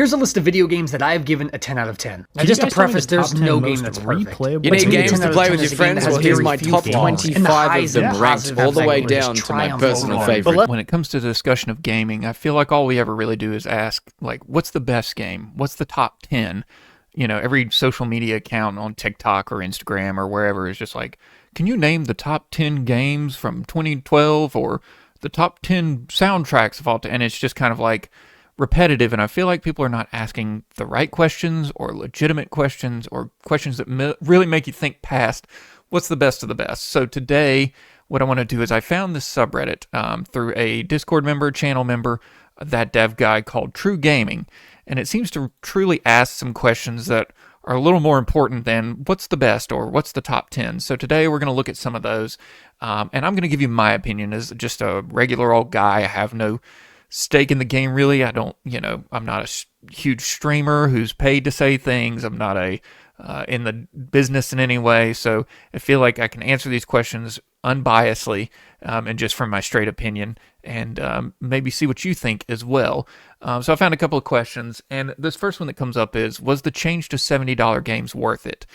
Here's a list of video games that I've given a 10 out of 10. Now, just to preface, there's no game that's perfect. You need games to play with your friends? Well, here's my top 25 of them ranked all the way down to my personal favorite. When it comes to the discussion of gaming, I feel like all we ever really do is ask, like, what's the best game? What's the top 10? You know, every social media account on TikTok or Instagram or wherever is just like, can you name the top 10 games from 2012 or the top 10 soundtracks of all time? And it's just kind of like repetitive, and I feel like people are not asking the right questions or legitimate questions or questions that really make you think past what's the best of the best. So today, what I want to do is I found this subreddit through a Discord member, channel member, that dev guy called True Gaming, and it seems to truly ask some questions that are a little more important than what's the best or what's the top 10. So today we're going to look at some of those, and I'm going to give you my opinion as just a regular old guy. I have no stake in the game, really. I don't, I'm not a huge streamer who's paid to say things. I'm not in the business in any way. So I feel like I can answer these questions unbiasedly and just from my straight opinion, and maybe see what you think as well. So I found a couple of questions, and this first one that comes up is, was the change to $70 games worth it?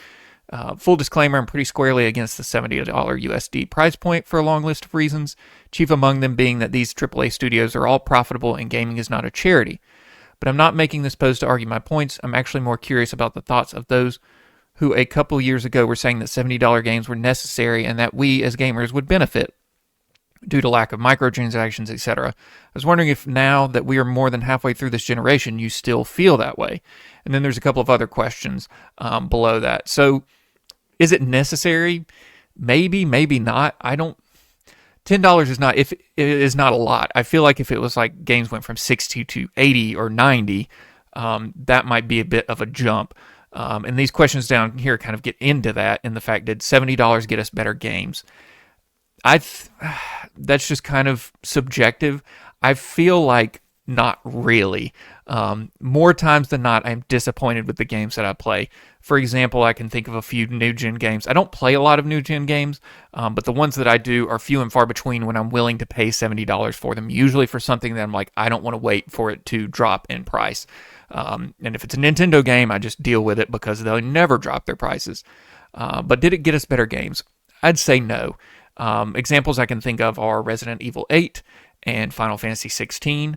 Full disclaimer, I'm pretty squarely against the $70 USD price point for a long list of reasons, chief among them being that these AAA studios are all profitable and gaming is not a charity. But I'm not making this post to argue my points. I'm actually more curious about the thoughts of those who a couple years ago were saying that $70 games were necessary and that we as gamers would benefit due to lack of microtransactions, etc. I was wondering if now that we are more than halfway through this generation, you still feel that way. And then there's a couple of other questions below that. So, is it necessary? Maybe, maybe not. $10 is not, if it is not a lot. I feel like if it was like games went from 60 to 80 or 90, that might be a bit of a jump. And these questions down here kind of get into that, in the fact, did $70 get us better games? That's just kind of subjective. I feel like not really. More times than not, I'm disappointed with the games that I play. For example, I can think of a few new-gen games. I don't play a lot of new-gen games, but the ones that I do are few and far between when I'm willing to pay $70 for them, usually for something that I'm like, I don't want to wait for it to drop in price. And if it's a Nintendo game, I just deal with it because they'll never drop their prices. But did it get us better games? I'd say no. Examples I can think of are Resident Evil 8 and Final Fantasy 16.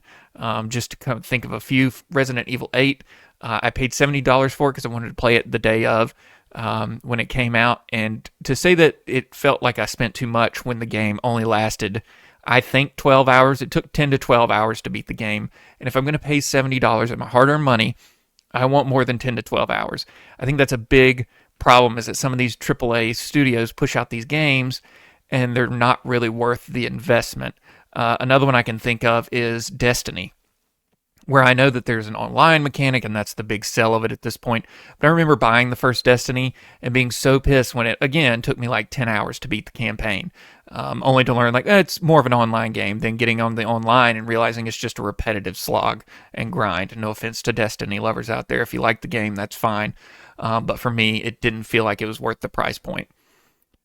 Just to kind of think of a few, Resident Evil 8, I paid $70 for it because I wanted to play it the day of when it came out. And to say that it felt like I spent too much when the game only lasted, I think, 12 hours. It took 10 to 12 hours to beat the game. And if I'm going to pay $70 of my hard-earned money, I want more than 10 to 12 hours. I think that's a big problem, is that some of these AAA studios push out these games and they're not really worth the investment. Another one I can think of is Destiny, where I know that there's an online mechanic, and that's the big sell of it at this point. But I remember buying the first Destiny and being so pissed when it, again, took me like 10 hours to beat the campaign, only to learn, like, it's more of an online game than getting on the online and realizing it's just a repetitive slog and grind. No offense to Destiny lovers out there. If you like the game, that's fine. But for me, it didn't feel like it was worth the price point.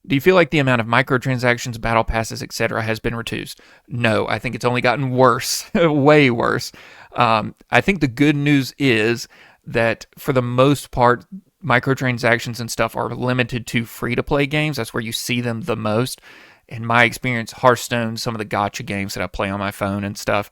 Do you feel like the amount of microtransactions, battle passes, etc. has been reduced? No, I think it's only gotten worse, way worse. I think the good news is that for the most part, microtransactions and stuff are limited to free-to-play games. That's where you see them the most. In my experience, Hearthstone, some of the gacha games that I play on my phone and stuff,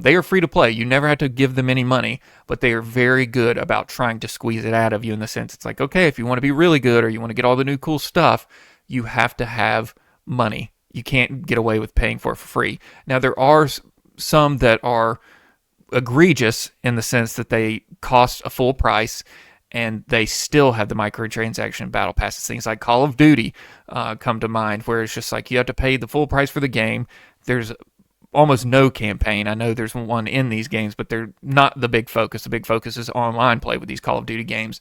they are free-to-play. You never have to give them any money, but they are very good about trying to squeeze it out of you, in the sense it's like, okay, if you want to be really good or you want to get all the new cool stuff, you have to have money. You can't get away with paying for it for free. Now, there are some that are egregious in the sense that they cost a full price and they still have the microtransaction battle passes. Things like Call of Duty come to mind, where it's just like you have to pay the full price for the game. There's almost no campaign. I know there's one in these games, but they're not the big focus. The big focus is online play with these Call of Duty games.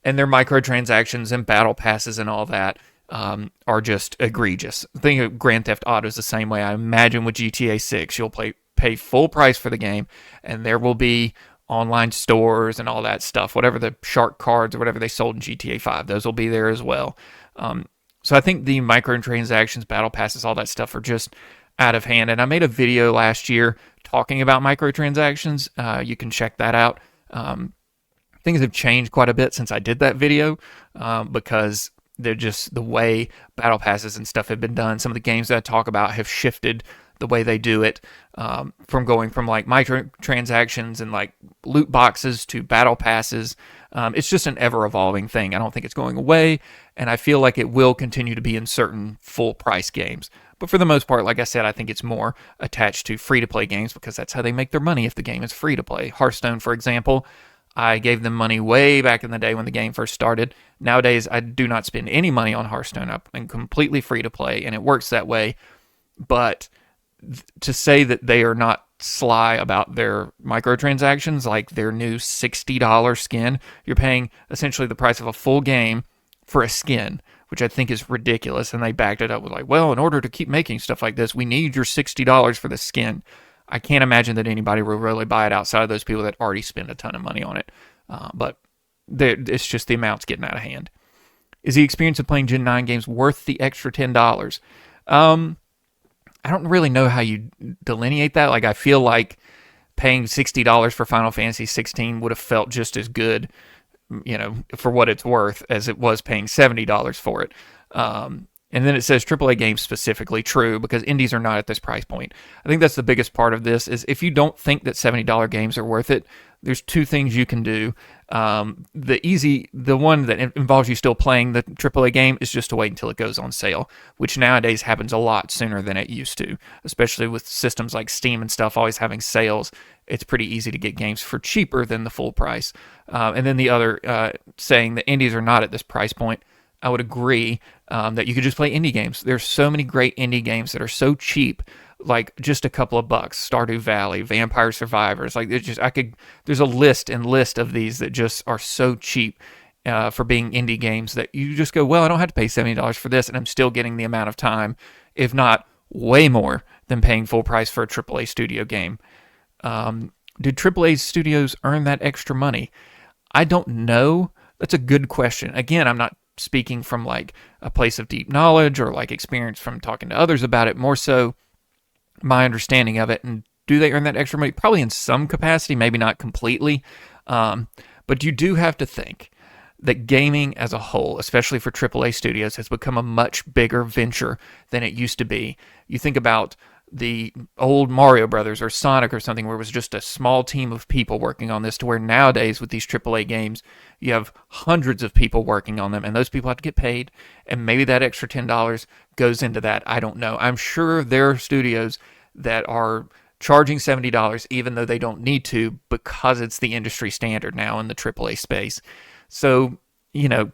And their microtransactions and battle passes and all that are just egregious. I think Grand Theft Auto is the same way. I imagine with GTA 6, you'll pay full price for the game, and there will be online stores and all that stuff, whatever the shark cards or whatever they sold in GTA 5, those will be there as well. So I think the microtransactions, battle passes, all that stuff are just out of hand. And I made a video last year talking about microtransactions. You can check that out. Things have changed quite a bit since I did that video, because they're just the way battle passes and stuff have been done. Some of the games that I talk about have shifted the way they do it, from going from like microtransactions and like loot boxes to battle passes. It's just an ever evolving thing. I don't think it's going away, and I feel like it will continue to be in certain full price games. But for the most part, like I said, I think it's more attached to free to play games because that's how they make their money if the game is free to play. Hearthstone, for example, I gave them money way back in the day when the game first started. Nowadays, I do not spend any money on Hearthstone. I'm completely free to play, and it works that way. But to say that they are not sly about their microtransactions, like their new $60 skin, you're paying essentially the price of a full game for a skin, which I think is ridiculous. And they backed it up with like, well, in order to keep making stuff like this, we need your $60 for the skin. I can't imagine that anybody will really buy it outside of those people that already spend a ton of money on it. But it's just the amount's getting out of hand. Is the experience of playing Gen 9 games worth the extra $10? I don't really know how you delineate that. Like, I feel like paying $60 for Final Fantasy 16 would have felt just as good, for what it's worth, as it was paying $70 for it. And then it says AAA games specifically, true, because indies are not at this price point. I think that's the biggest part of this, is if you don't think that $70 games are worth it, there's two things you can do. The one that involves you still playing the AAA game is just to wait until it goes on sale, which nowadays happens a lot sooner than it used to, especially with systems like Steam and stuff always having sales. It's pretty easy to get games for cheaper than the full price. And then the other, saying that indies are not at this price point, I would agree that you could just play indie games. There's so many great indie games that are so cheap, like just a couple of bucks. Stardew Valley, Vampire Survivors, like there's a list of these that just are so cheap for being indie games that you just go, well, I don't have to pay $70 for this, and I'm still getting the amount of time, if not way more than paying full price for a AAA studio game. Do AAA studios earn that extra money? I don't know. That's a good question. Again, I'm not speaking from like a place of deep knowledge or like experience from talking to others about it, more so my understanding of it. And do they earn that extra money? Probably in some capacity, maybe not completely. But you do have to think that gaming as a whole, especially for AAA studios, has become a much bigger venture than it used to be. You think about the old Mario Brothers or Sonic or something, where it was just a small team of people working on this, to where nowadays with these AAA games, you have hundreds of people working on them, and those people have to get paid, and maybe that extra $10 goes into that. I don't know. I'm sure there are studios that are charging $70 even though they don't need to, because it's the industry standard now in the AAA space. So,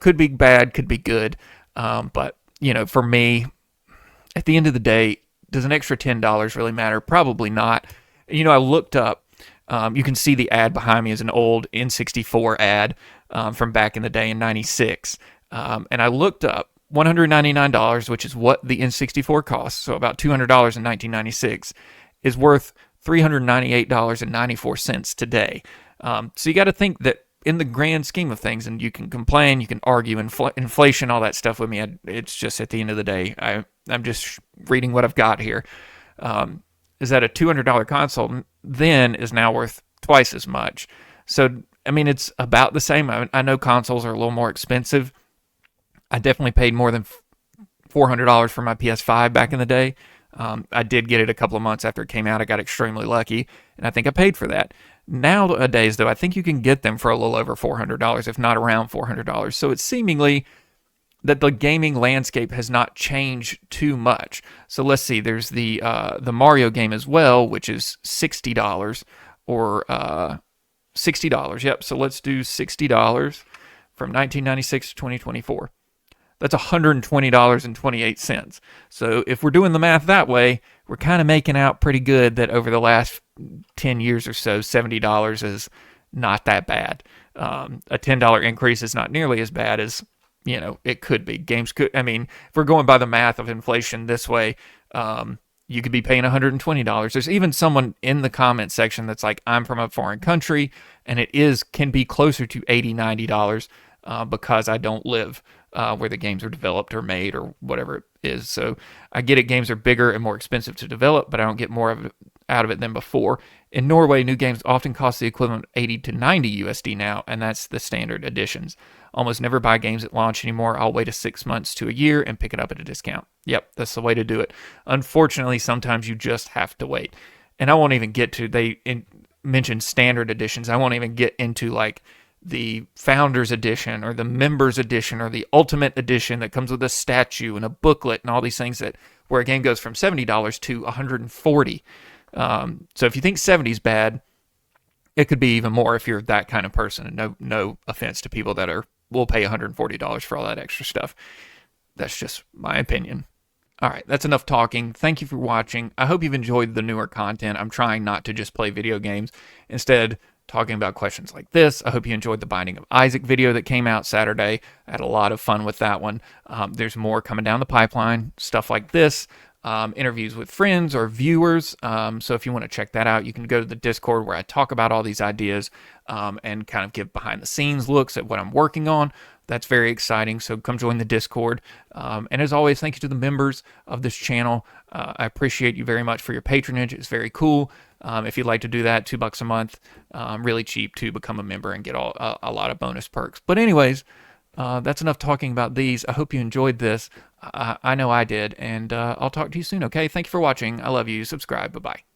could be bad, could be good. But, for me, at the end of the day, does an extra $10 really matter? Probably not. I looked up, you can see the ad behind me is an old N64 ad from back in the day in 96. And I looked up $199, which is what the N64 costs, so about $200 in 1996, is worth $398.94 today. So you got to think that in the grand scheme of things, and you can complain, you can argue inflation, all that stuff with me. It's just at the end of the day, I'm just reading what I've got here. Is that a $200 console then is now worth twice as much. So, it's about the same. I know consoles are a little more expensive. I definitely paid more than $400 for my PS5 back in the day. I did get it a couple of months after it came out. I got extremely lucky, and I think I paid for that. Nowadays, though, I think you can get them for a little over $400, if not around $400. So it's seemingly that the gaming landscape has not changed too much. So let's see, there's the Mario game as well, which is $60 or $60. Yep. So let's do $60 from 1996 to 2024. That's $120.28. So if we're doing the math that way, we're kind of making out pretty good that over the last 10 years or so, $70 is not that bad. A $10 increase is not nearly as bad as, it could be. Games could, if we're going by the math of inflation this way, you could be paying $120. There's even someone in the comment section that's like, I'm from a foreign country, and can be closer to $80, $90 because I don't live where the games are developed or made or whatever it is. So I get it, games are bigger and more expensive to develop, but I don't get more out of it than before. In Norway, new games often cost the equivalent of 80 to 90 USD now, and that's the standard editions. Almost never buy games at launch anymore. I'll wait 6 months to a year and pick it up at a discount. Yep, that's the way to do it. Unfortunately, sometimes you just have to wait. And I won't even get to, mentioned standard editions. I won't even get into like the Founders Edition or the Members Edition or the Ultimate Edition that comes with a statue and a booklet and all these things that where a game goes from $70 to $140. So if you think 70 is bad, it could be even more if you're that kind of person. And no offense to people that will pay $140 for all that extra stuff. That's just my opinion. All right, that's enough talking. Thank you for watching. I hope you've enjoyed the newer content. I'm trying not to just play video games. Instead, talking about questions like this. I hope you enjoyed the Binding of Isaac video that came out Saturday. I had a lot of fun with that one. There's more coming down the pipeline, stuff like this, interviews with friends or viewers. So if you want to check that out, you can go to the Discord where I talk about all these ideas and kind of give behind the scenes looks at what I'm working on. That's very exciting. So come join the Discord. And as always, thank you to the members of this channel. I appreciate you very much for your patronage. It's very cool. If you'd like to do that, $2 a month, really cheap to become a member and get a lot of bonus perks. But anyways, that's enough talking about these. I hope you enjoyed this. I know I did. And I'll talk to you soon, okay? Thank you for watching. I love you. Subscribe. Bye-bye.